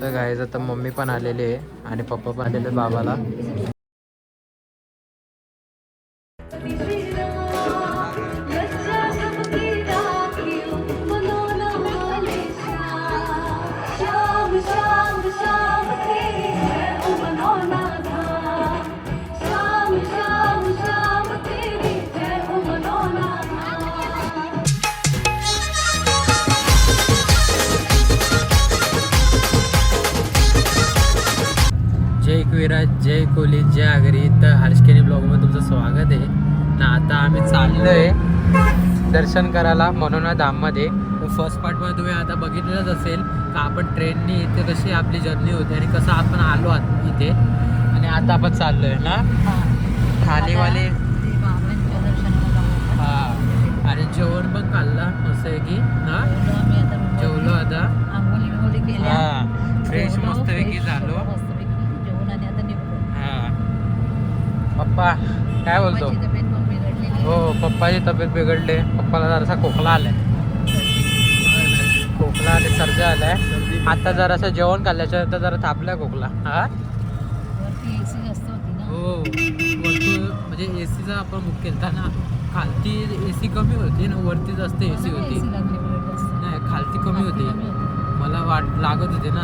तर गाईज आता मम्मी पण आलेली आहे आणि पप्पा पण आलेले बाबाला. जय एकविरा, जय कोहली, जय आगरी. तर हर्षकेनी ब्लॉगमध्ये तुमचं स्वागत आहे ना. आता आम्ही चाललोय दर्शन करायला मनोना धाममध्ये. फर्स्ट पार्टमध्ये तुम्ही आता बघितलंच असेल का आपण ट्रेननी इथे कशी आपली जर्नी होती आणि कसं आपण आलो इथे. आणि आता आपण चाललोय ना खालीवाले. हां, आणि जेवण पण खाल्ला मस्त आहे की. हां, जेवलो आता. हां, फ्रेश मस्तपैकी झालो. पप्पा काय बोलतो? हो, पप्पाची तब्येत बिघडले. पप्पाला जरासा खोकला आलाय, खोकला आले, सर्दी आलाय. आता जरासं जेवण खाल्ल्याच्या नंतर जरा थांबलाय खोकला. हा हो, म्हणजे एसीचा आपण बुक केला ना. खालती एसी कमी होती ना, वरती जास्त एसी होती. नाही, खालती कमी होती. मला लागत होते ना.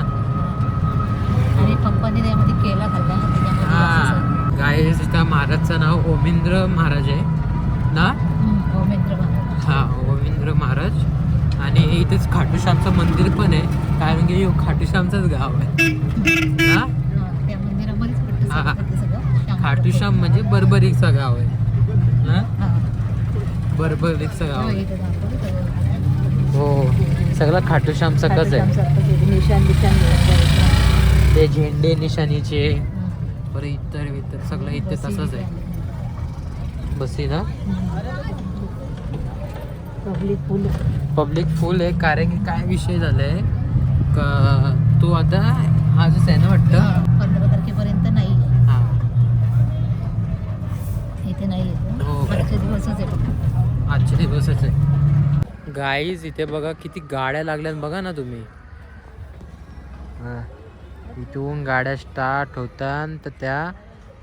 आणि पप्पाने त्यामध्ये केला खाल्ला ना. हां गाईस, त्या महाराजचं नाव ओमिंद्र महाराज आहे ना. ओमिंद्र महाराज. हां, ओमिंद्र महाराज. आणि इथेच खाटूश्यामचं मंदिर पण आहे, कारण की खाटूश्यामचंच गाव आहे ना. त्या मंदिरामध्येच सगळं. खाटूश्याम म्हणजे बरबरीचं गाव आहे ना. बरबरीचं गाव आहे. हो, सगळं खाटूश्यामचं कसं आहे. निशान ते झेंडे निशाणीचे बरं इतर सगळं इथे तसंच आहे. बसी ना. पब्लिक फुल आहे, कारण की काय विषय झालाय का तो आता आजच आहे ना वाटतं. 15 तारखेपर्यंत नाही. हां, इथे नाही येतो. हो, आजचे दिवसच आहे. आजचे दिवसच आहे. गाईज इथे बघा किती गाड्या लागल्यात बघा ना तुम्ही. इथून गाड्या स्टार्ट होतात तर त्या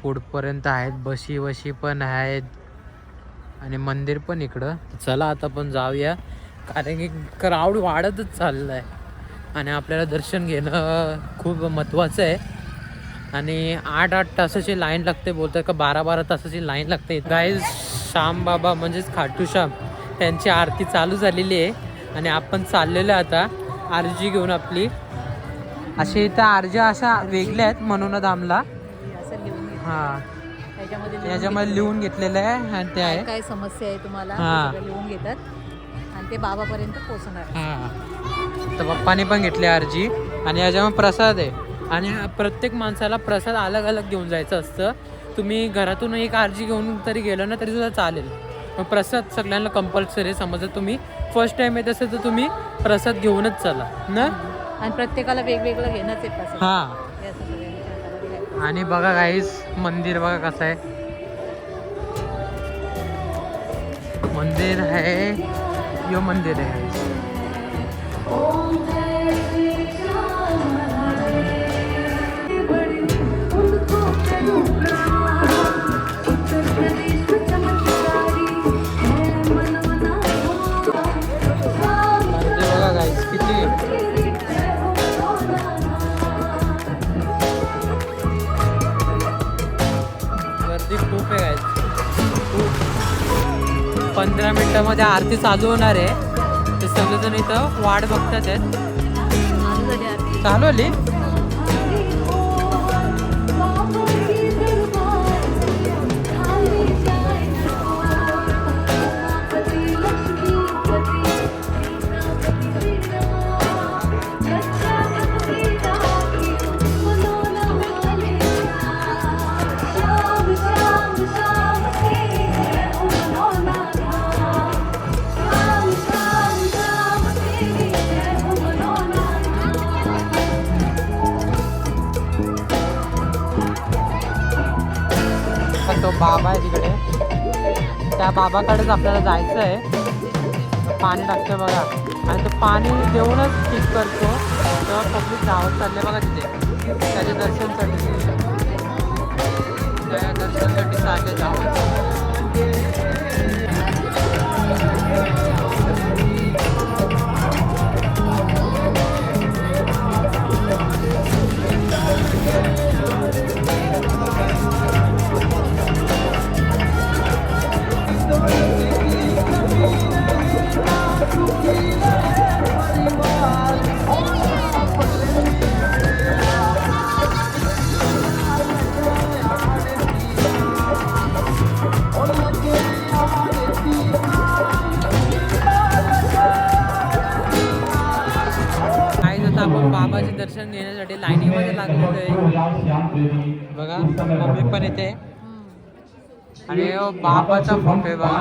पुढपर्यंत आहेत. बशी पण आहेत आणि मंदिर पण इकडं. चला आता पण जाऊया, कारण की क्राऊड वाढतच चाललं आहे आणि आपल्याला दर्शन घेणं खूप महत्त्वाचं आहे. आणि 8-8 तासाची लाईन लागते, बोलतात का 12-12 तासाची लाईन लागते. गाईज श्याम बाबा म्हणजेच खाटूश्याम त्यांची आरती चालू झालेली आहे आणि आपण चाललेलो आता आरजी घेऊन आपली. असे इथं आरज्या अशा वेगळ्या आहेत मनोना धामला. हां, याच्यामध्ये लिहून घेतलेलं आहे आणि ते आहे काय समस्या आहे तुम्हाला लिहून घेतात आणि ते बाबापर्यंत पोहोचणार. हां, तर पप्पानी पण घेतले आरजी. आणि याच्यामध्ये प्रसाद आहे आणि प्रत्येक माणसाला प्रसाद अलग अलग घेऊन जायचं असतं. तुम्ही घरातून एक आरजी घेऊन तरी गेलो ना तरी सुद्धा चालेल, पण प्रसाद सगळ्यांना कंपल्सरी. समजा तुम्ही फर्स्ट टाइम येत असेल तर तुम्ही प्रसाद घेऊनच चला ना. आणि प्रत्येकाला वेगवेगळं घेणंच आहे. हां, आणि बघा गाईस मंदिर बघा कसं आहे. मंदिर आहे, यो मंदिर आहे. बघा गाईस किती खूप आहे गाईस, खूप. 15 मिनिटामध्ये आरती चालू होणार आहे. ते सगळेजण इथं वाट बघतात आहेत. चालू आली. तो बाबा आहे तिकडे, त्या बाबाकडेच आपल्याला जायचं आहे. पाणी टाकतं बघा आणि तो पाणी देऊनच ठीक करतो. तर पब्लिक धावत चालले बघा तिथे त्याच्या दर्शनसाठी त्या दर्शनासाठी चालले धावत. आपण बाबाचे दर्शन घेण्यासाठी लाईनीमध्ये लागलेलो आहे बघा. मम्मी पण येते आणि बाबाचा फोटो आहे बघा.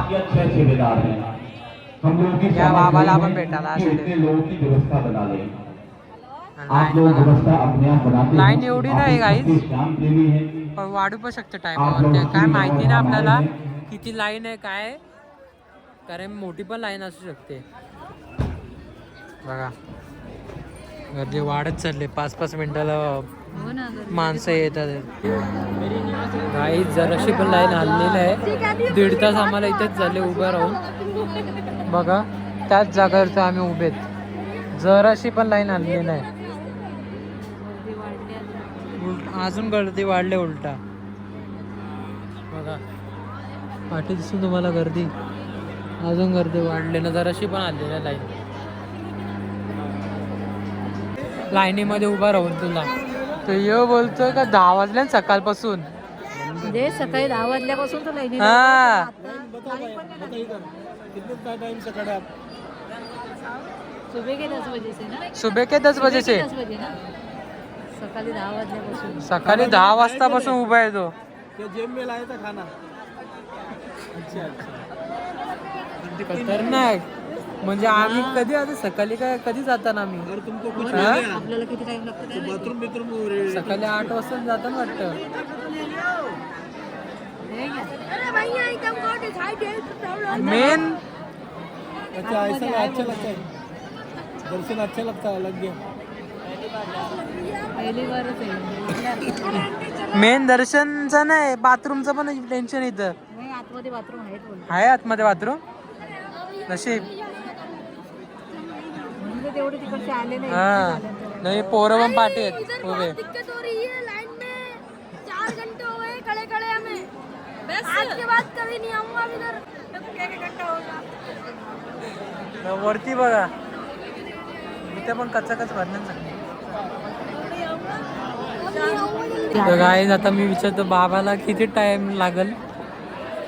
या बाबाला आपण भेटायला आलेले. लाईन एवढी नाही गाईज पण वाढू पण शकते टाइमवर. ते काय माहिती नाही आपल्याला किती लाईन आहे काय, कारण मोठी पण लाईन असू शकते बघा. गर्दी वाढत चालले. 5-5 मिनिटाला माणसं येतात. काही जराशी पण लाईन हल्लेली आहे. 1.5 तास आम्हाला इथेच झाले उभं राहून बघा. त्याच जागेवर आम्ही उभेत. जराशी पण लाईन हल्लेली नाही. अजून गर्दी वाढली उलटा बघा. पाठी दिसून तुम्हाला गर्दी, अजून गर्दी वाढली ना. जराशी पण आली नाही लाईन. लाईनीमध्ये उभा राहून तुला तो यो बोलतोय का 10 वाजल्या सकाळपासून. म्हणजे सकाळी 10 वाजल्यापासून तो लाईनी हा सुबह के 10 बजे से ना. सुबह के 10 बजे से. 10 बजे ना. सकाळी 10 वाजल्यापासून. सकाळी 10 वाजतापासून उभा आहे तो. जेब में लाया था खाना. खतरनाक. म्हणजे आम्ही कधी आता सकाळी काय कधी जाताना आम्ही अगर तुमको कुछ आपल्याला किती टाइम लागतो? बाथरूम सकाळी 8 वाजता जाताना वाटतं. मेन अच्छा ऐसा अच्छा लगता है. दर्शन अच्छा लगता है. लग गया. पहिली बारच आहे. मेन दर्शनचं नाही, बाथरूमचं पण टेन्शन येतं. नाही, आतमध्ये बाथरूम आहेत बोलतो. आहे आतमध्ये बाथरूम. नशीब म्हणजे तेवढे तिकडचे आले नाही. हा नाही. पोरं पण पाठी आहेत उभे. दिक्कत हो रही है लाइन में. 4 घंटे हो गए खड़े खड़े हमें. आज के बाद कभी नहीं आऊंगा इधर. एक घंटा होगा. वरती बघा इथे पण कचाकच भरण्याचं. तर गाईज आता मी विचारतो बाबाला किती टाइम लागल.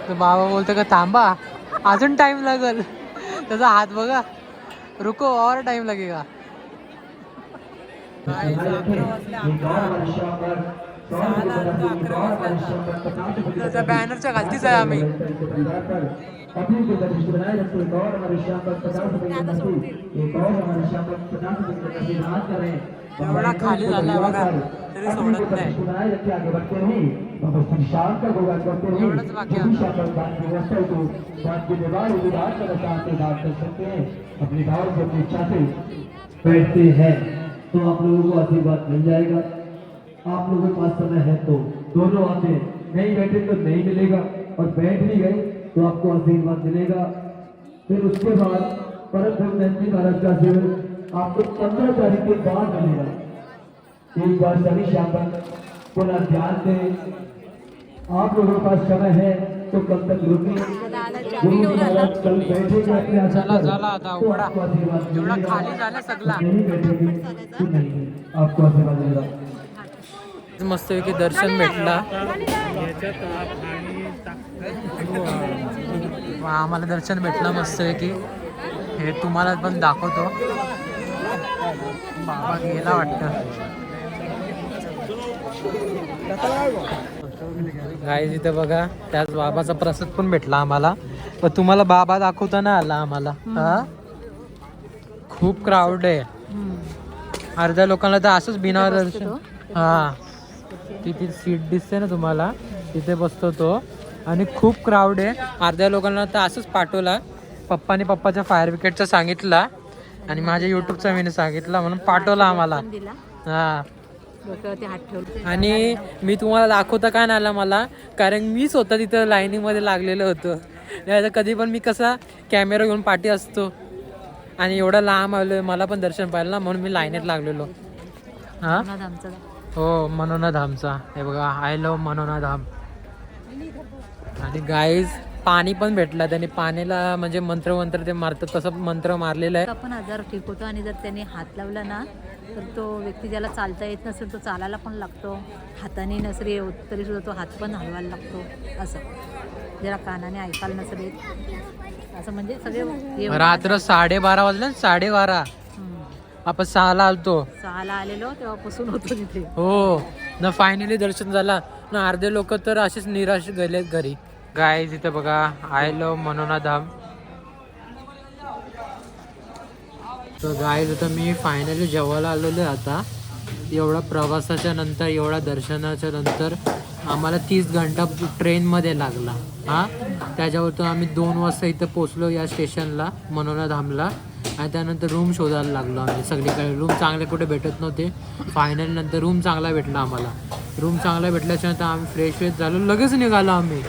तर बाबा बोलतो का थांबा अजून टाइम लागल. त्याचा हात बघा. रुको और टाइम लगेगा. त्याच्या बॅनरच्या खालतीच आहे आम्ही. एवढा खाली झाला बघा तरी सोडत नाही. एवढंच बाकी बैठते हैं तो आप लोगों को आशीर्वाद मिल जाएगा. आप लोगों के पास समय है तो दोनों आते हैं. नहीं बैठे तो नहीं मिलेगा और बैठ भी गए तो आपको आशीर्वाद मिलेगा. फिर उसके बाद परम ब्रह्मचारी महाराज का आशीर्वाद आपको 15 तारीख के बाद मिलेगा. एक बार सभी शाम पुनः ध्यान दें. आप लोगों के पास समय है तो कल तक रुकिए. गुरु जी महाराज कल बैठेंगे अपने आसन चला पर. झाला आता तो उघडा. आपको आशीर्वाद एवढा मिलेगा. खाली झाला सगळा. नहीं बैठेंगे तो नहीं आपको आशीर्वाद मिलेगा. मस्तपैकी दर्शन भेटला. आम्हाला दर्शन भेटलं मस्तपैकी. हे तुम्हाला पण दाखवतो. बाबा गेला वाटतं. गाईज इथे बघा त्याच बाबाचा प्रसाद पण भेटला आम्हाला. पण तुम्हाला बाबा दाखवताना आला आम्हाला. हा खूप क्राऊड आहे. अर्ध्या लोकांना तर असंच बिना दर्शन. हा तिथे सीट दिसते ना तुम्हाला तिथे बसतो तो. आणि खूप क्राऊड आहे. अर्ध्या लोकांना तर असंच पाठवला. पप्पाच्या फायर ब्रिगेडचा सांगितला आणि माझ्या युट्यूबचा मी सांगितलं म्हणून पाठवला आम्हाला. पण दिला, हा डोक्यावरती हात ठेवले. आणि मी तुम्हाला दाखवता काय नाही आला मला, कारण मी स्वतः तिथं लाईनीमध्ये लागलेलं होतं. नाही तर कधी पण मी कसा कॅमेरा घेऊन पाठी असतो आणि एवढा लांब आलो मला पण दर्शन पाहिलं ना, म्हणून मी लाईनीत लागलेलो. हा धामचा हो मनोना धामचा. हे बघा आय लव्ह मनोना धाम. आणि गाईज पाणी पण भेटला त्याने, पाण्याला म्हणजे मंत्र ते मारतात तसं मंत्र मारलेलं आहे. आपण आजार ठीक होतो. आणि जर त्याने हात लावला ना तर तो व्यक्ती ज्याला चालता येत नसेल तो चालायला पण लागतो, हाताने नसरी येत तरी सुद्धा तो हात पण हलवायला लागतो. असं ज्याला कानाने ऐकायला नसेल येत असं म्हणजे सगळे हे रात्र 12:30 वाजले ना, 12:30. आपण 6ला आलतो. 6ला आलेलो तेव्हापासून होतो तिथे. हो ना, फायनली दर्शन झाला ना. अर्धे लोक तर असेच निराश गेलेत घरी. गाय तिथे बघा आय लव्ह मनोना धाम. तर गाय तिथं मी फायनली जेवायला आलेलो आहे. आता एवढा प्रवासाच्या नंतर, एवढा दर्शनाच्या नंतर आम्हाला 30 घंटा ट्रेनमध्ये लागला. हा त्याच्यावरतून आम्ही 2 वाजता इथं पोचलो या स्टेशनला मनोना धामला. आणि त्यानंतर रूम शोधायला लागलो आम्ही सगळीकडे. रूम चांगले कुठे भेटत नव्हते. फायनल नंतर रूम चांगला भेटला आम्हाला. रूम चांगला भेटल्याच्यानंतर आम्ही फ्रेश झालो, लगेच निघालो आम्ही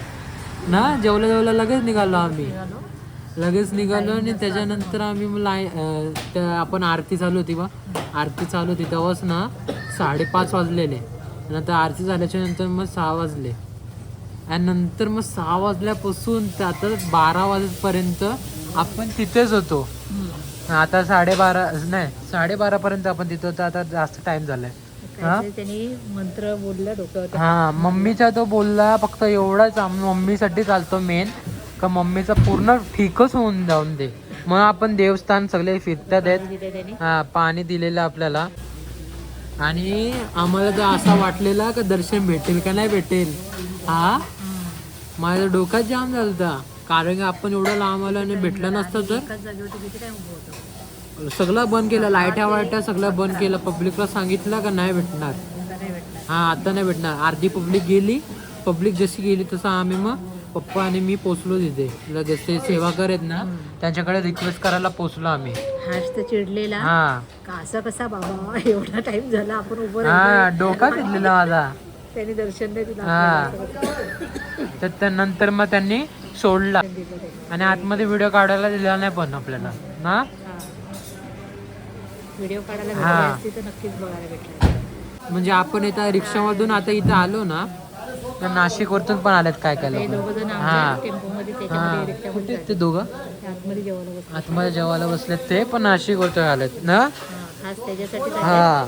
ना. जेवला लगेच निघालो आम्ही. आणि त्याच्यानंतर आम्ही आपण आरती चालू होती बा, आरती चालू होती तेव्हाच ना 5:30 वाजलेले. नंतर आरती झाल्याच्या नंतर मग 6 वाजले. आणि नंतर मग 6 वाजल्यापासून तर आता 12 वाजेपर्यंत आपण तिथेच होतो. आता 12:30 नाही 12:30 पर्यंत आपण तिथं होतो. आता जास्त टाइम झालाय. त्यांनी मंत्र बोलला डोक्यावर. हा मम्मीचा तो बोलला फक्त एवढाच, मम्मीसाठी चालतो मेन का मम्मीचा पूर्ण ठीकच होऊन जाऊन दे. मग आपण देवस्थान सगळे फिरतात आहेत. हा पाणी दिलेलं आपल्याला. आणि आम्हाला तर असा वाटलेला का दर्शन भेटेल का नाही भेटेल. हा माझ्या डोक्यात जाम झालता, कारण की आपण एवढं लांब आलो आणि भेटलं नसतं तर. सगळं बंद केलं, लाईट्या सगळं बंद केलं. पब्लिकला सांगितलं का नाही भेटणार. हा आता नाही भेटणार. अर्धी पब्लिक गेली. पब्लिक जशी गेली तसं आम्ही मग पप्पा आणि मी पोचलो तिथे. लगेच ते सेवा करत ना त्यांच्याकडे रिक्वेस्ट करायला पोचलो आम्ही. हाच तर चिडलेला हा का असं कसा बाबा एवढा टाइम झाला आपण उभं हा डोका घेतलेला माझा. त्यांनी दर्शन नाही दिलं हा तर त्यानंतर मग त्यांनी सोडला. आणि आतमध्ये व्हिडिओ काढायला दिला नाही पण आपल्याला ना. व्हिडिओ काढायला भेटले असते तर नक्कीच बघायला भेटलं. म्हणजे आपण इथं रिक्षामधून आता इथं आलो ना, तर नाशिक वरतून पण आलेत काय काय लोक. हा कुठे ते दोघं आतमध्ये जेवायला बसलेत, ते पण नाशिक वरतून आलेत ना. हा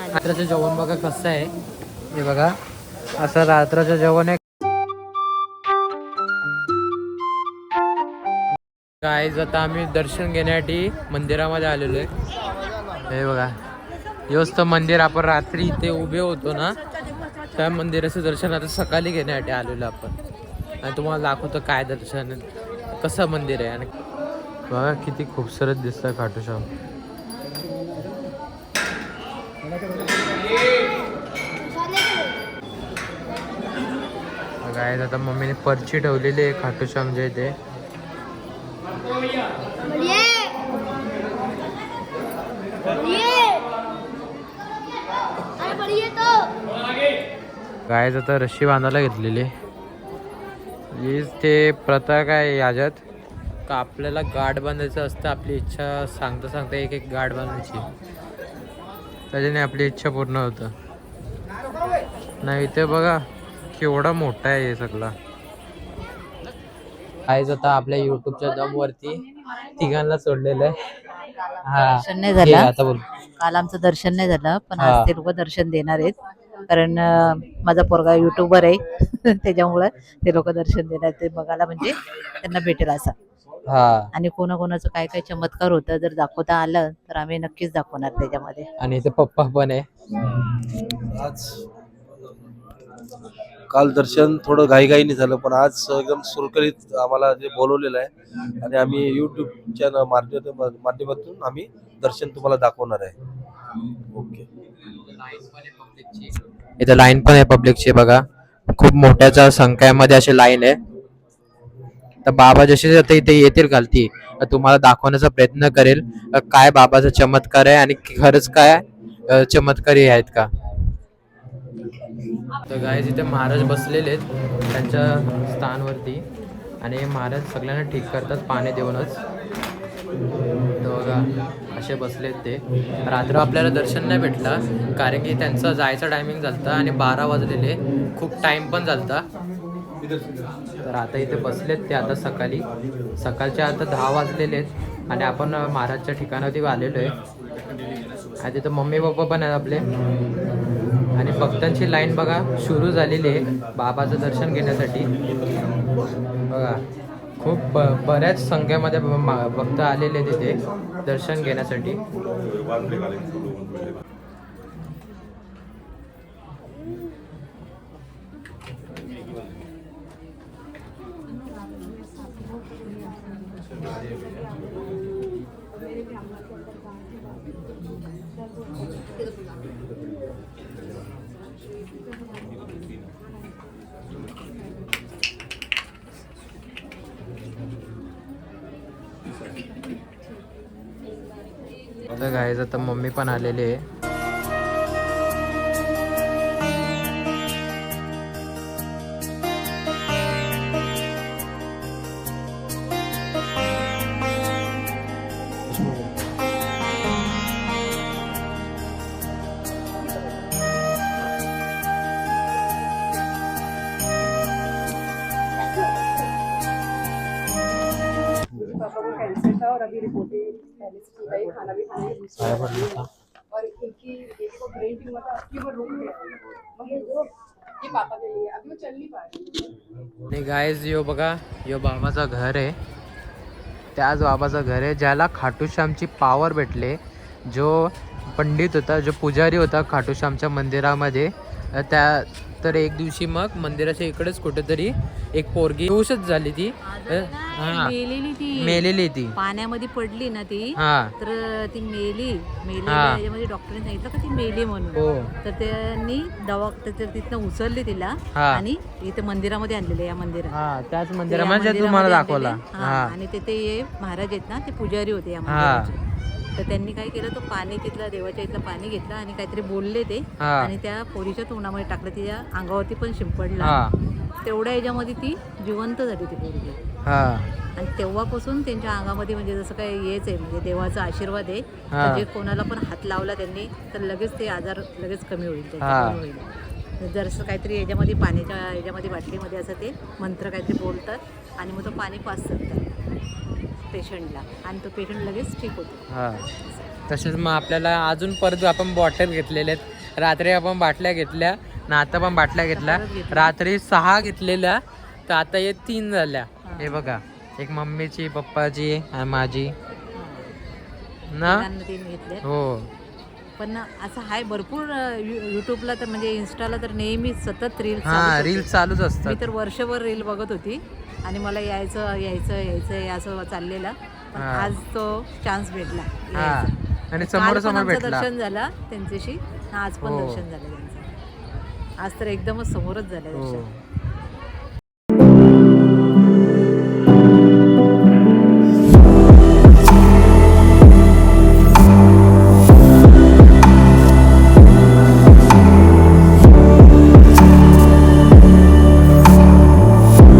रात्राचं जेवण बघा कसं आहे. हे बघा असं रात्राचं जेवण आहे. गाईज आता आम्ही दर्शन घेण्यासाठी मंदिरामध्ये आलेलो आहे. हे बघा योच तर मंदिर आपण रात्री इथे उभे होतो ना, त्या मंदिराचं दर्शन आता सकाळी घेण्यासाठी आलेलो आपण. आणि तुम्हाला दाखवतो काय दर्शन कसं मंदिर आहे. आणि बघा किती खूपसुरत दिसतं खाटूश्याम. गाईज आता मम्मीने पर्ची ठेवलेली आहे खाटूश्यामच्या इथे. गायच आता रस्सी बांधायला घेतलेली. हीच ते प्रथा काय याच्यात का आपल्याला गाठ बांधायचं असतं. आपली इच्छा सांगता एक गाठ बांधायची, त्याच्याने आपली इच्छा पूर्ण होतं. नाही ते बघा केवढा मोठा आहे हे सगळं. गायच आता आपल्या युट्यूबच्या दमवरती तिघांना सोडलेलं आहे. दर्शन नाही झालं आता बोल. काल आमचं दर्शन नाही झालं, पण आज ते लोक दर्शन देणार आहेत. कारण माझा पोरगा युट्यूबर आहे त्याच्यामुळे ते लोक दर्शन देणार. ते बघायला म्हणजे त्यांना भेटेल असं. आणि कोणाकोणाचं काय काय चमत्कार होतं जर दाखवता आलं तर आम्ही नक्कीच दाखवणार त्याच्यामध्ये. आणि इथे पप्पा पण आहे. आज काल दर्शन थोडं घाईघाईने झालं, पण आज एकदम सुरळीत आम्हाला जे बोलवलेलं आहे. आणि आम्ही यूट्यूबच्या माध्यमातून आम्ही दर्शन तुम्हाला दाखवणार आहे. ओके. इथे लाईन पण आहे पब्लिकची बघा. खूप मोठ्याच्या संख्येमध्ये अशी लाईन आहे. तर बाबा जसे आता इथे येतील खालती तुम्हाला दाखवण्याचा प्रयत्न करेल काय बाबाचा चमत्कार आहे आणि खरंच काय चमत्कारी आहेत का. तर गाईज इथे महाराज बसलेले आहेत त्यांच्या स्थानवरती आणि महाराज सगळ्यांना ठीक करतात पाणी देऊनच. तर बघा असे बसलेत ते. रात्र आपल्याला दर्शन नाही भेटला कारण की त्यांचा जायचा टायमिंग झालता आणि 12 वाजलेले, खूप टाइम पण झालता. तर आता इथे बसलेत ते. आता सकाळचे आता 10 वाजलेले आहेत आणि आपण महाराजच्या ठिकाणावरती आलेलो आहे. आणि तिथं मम्मी पप्पा पण आहेत आपले आणि भक्तांची लाईन बघा सुरू झालेली आहे बाबाचं दर्शन घेण्यासाठी. बघा खूप बऱ्याच संख्येमध्ये भक्त आलेले तिथे दर्शन घेण्यासाठी. आता गाईज आता मम्मी पण आलेली आहे. पापा को कैंसर था और अभी रिपोर्टें पहले से की गई, खाना भी खाने की काय पडलं होतं? और एक को ब्रेन ट्यूमर था, अभी वो रुक गया मगर वो ये पापा के लिए अभी वो चल नहीं पा रही. आणि गाईज यो बघा यो बाबाचं घर आहे. त्याच बाबाचं घर आहे ज्याला खाटूश्यामची पावर भेटले. जो पंडित होता, जो पुजारी होता खाटूश्यामच्या मंदिरामध्ये, त्या तर एक दिवशी मग मंदिराच्या इकडेच कुठेतरी एक पोरगी बेहोशच झाली ती. हा मेलेली ती पाण्यामध्ये पडली ना ती. हा तर ती मेली हा. त्याच्यामध्ये डॉक्टरने सांगितलं का ती मेली म्हणून. हो तर त्यांनी तिथनं उचलली तिला हा. आणि इथे मंदिरामध्ये आणलेले या मंदिरात. हा त्याच या मंदिरामध्ये तुम्हाला मंदिरामध्ये दाखवला. आणलेले. हा आणि तिथे हे महाराज आहेत ना ते पुजारी होते या हा. मंदिराचे. तर त्यांनी काय केलं, तो पाणी तिथलं देवाच्या इथलं पाणी घेतलं आणि काहीतरी बोलले ते हा. आणि त्या पोरीच्या तोंडामध्ये टाकलं. तिच्या अंगावरती पण शिंपडला. हा तेवढ्या याच्यामध्ये ती जिवंत झाली ती पोरगी. हा आणि तेव्हापासून त्यांच्या अंगामध्ये म्हणजे जसं काय हेच आहे, म्हणजे देवाचा आशीर्वाद आहे. हा. तर जे कोणाला पण हात लावला त्यांनी तर लगेच ते आजार लगेच कमी होईल, हा. त्याचा कमी होईल. जर काहीतरी याच्यामध्ये पाण्याच्या याच्यामध्ये बाटलीमध्ये असं ते मंत्र काहीतरी बोलतात आणि मग तो पाणी पास करतात पेशंटला आणि तो पेशंट लगेच ठीक होतो. हा. तसेच मग आपल्याला अजून परत आपण बॉटल घेतलेल्या आहेत. रात्री आपण बाटल्या घेतल्या ना आता पण बाटल्या घेतल्या. परत घेतल्या. रात्री 6 घेतलेल्या तर आता हे 3 झाल्या. हे बघा एक मम्मीची, पप्पाची आणि माझी ना. मुलांना ते घेतले. हो पण असं आहे भरपूर युट्यूबला तर म्हणजे इन्स्टाला तर नेहमी सतत रील. हा रील चालूच मी असतात. तर वर्षभर रील बघत होती आणि मला यायचं असं चाललेलं. पण हा. आज तो चान्स भेटला हा यायचा. आणि काल समोर पण समोर आमचं भेटला. दर्शन झालं त्यांच्याशी. आज पण हो. दर्शन झालं त्यांचं. आज तर एकदमच समोरच झालं हो दर्शन.